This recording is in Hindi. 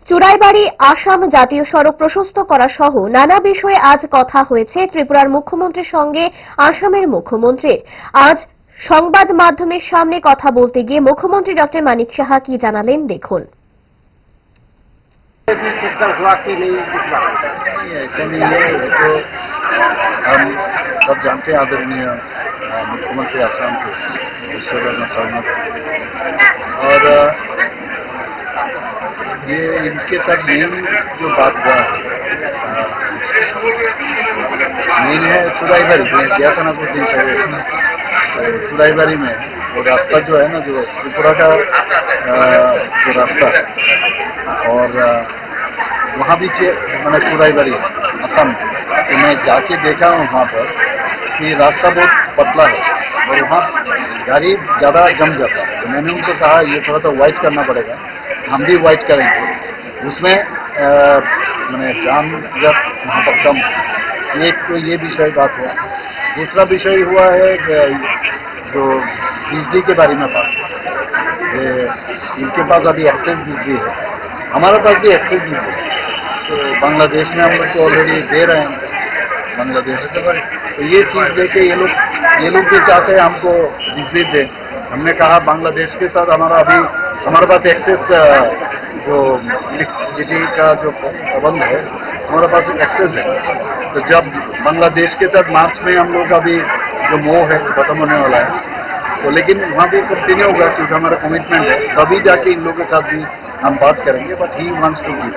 চুরাইবাড়ি আসাম জাতীয় সড়ক প্রশস্ত করা সহ নানা বিষয়ে আজ কথা হয়েছে ত্রিপুরার মুখ্যমন্ত্রীর সঙ্গে আসামের মুখ্যমন্ত্রীর। আজ সংবাদ মাধ্যমের সামনে কথা বলতে গিয়ে মুখ্যমন্ত্রী ডক্টর মানিক সাহা কি জানালেন দেখুন। ऐसा नहीं है, ये तो हम सब जानते हैं आदरणीय मुख्यमंत्री आसाम के ईश्वरचंद्र शर्मा और ये इनके साथ मेन जो बात हुआ मेन है चुराईबाड़ी में गया था ना कुछ दिन पहले चुराईबाड़ी में वो रास्ता जो है ना जो त्रिपुरा का जो रास्ता और वहाँ भी मैंने चुराईबाड़ी असम तो मैं जाके देखा हूँ वहाँ पर कि रास्ता बहुत पतला है और वहाँ गाड़ी ज़्यादा जम जाता है। तो मैंने उनको कहा ये थोड़ा सा वाइट करना पड़ेगा, हम भी वाइट करेंगे उसमें मैंने जाम जब वहाँ पर कम। एक तो ये विषय बात हुआ। दूसरा विषय हुआ है जो बिजली के बारे में बात, इनके पास अभी एक्सेस बिजली है, हमारे पास भी एक्सेस बिजली है। तो बांग्लादेश में हम लोग को ऑलरेडी दे रहे हैं बांग्लादेश के, तो ये चीज़ देके ये लोग भी चाहते हैं हमको बिजली दे। हमने कहा बांग्लादेश के साथ हमारे पास एक्सेस जो इलेक्ट्रिसिटी का जो प्रबंध है हमारे पास एक्सेस है। तो जब बांग्लादेश के साथ मार्च में हम लोग अभी जो मोह है खत्म होने वाला है, तो लेकिन वहाँ भी कंटिन्यू होगा क्योंकि हमारा कमिटमेंट है, तभी जाके इन लोगों के साथ भी हम बात करेंगे। But he wants to give.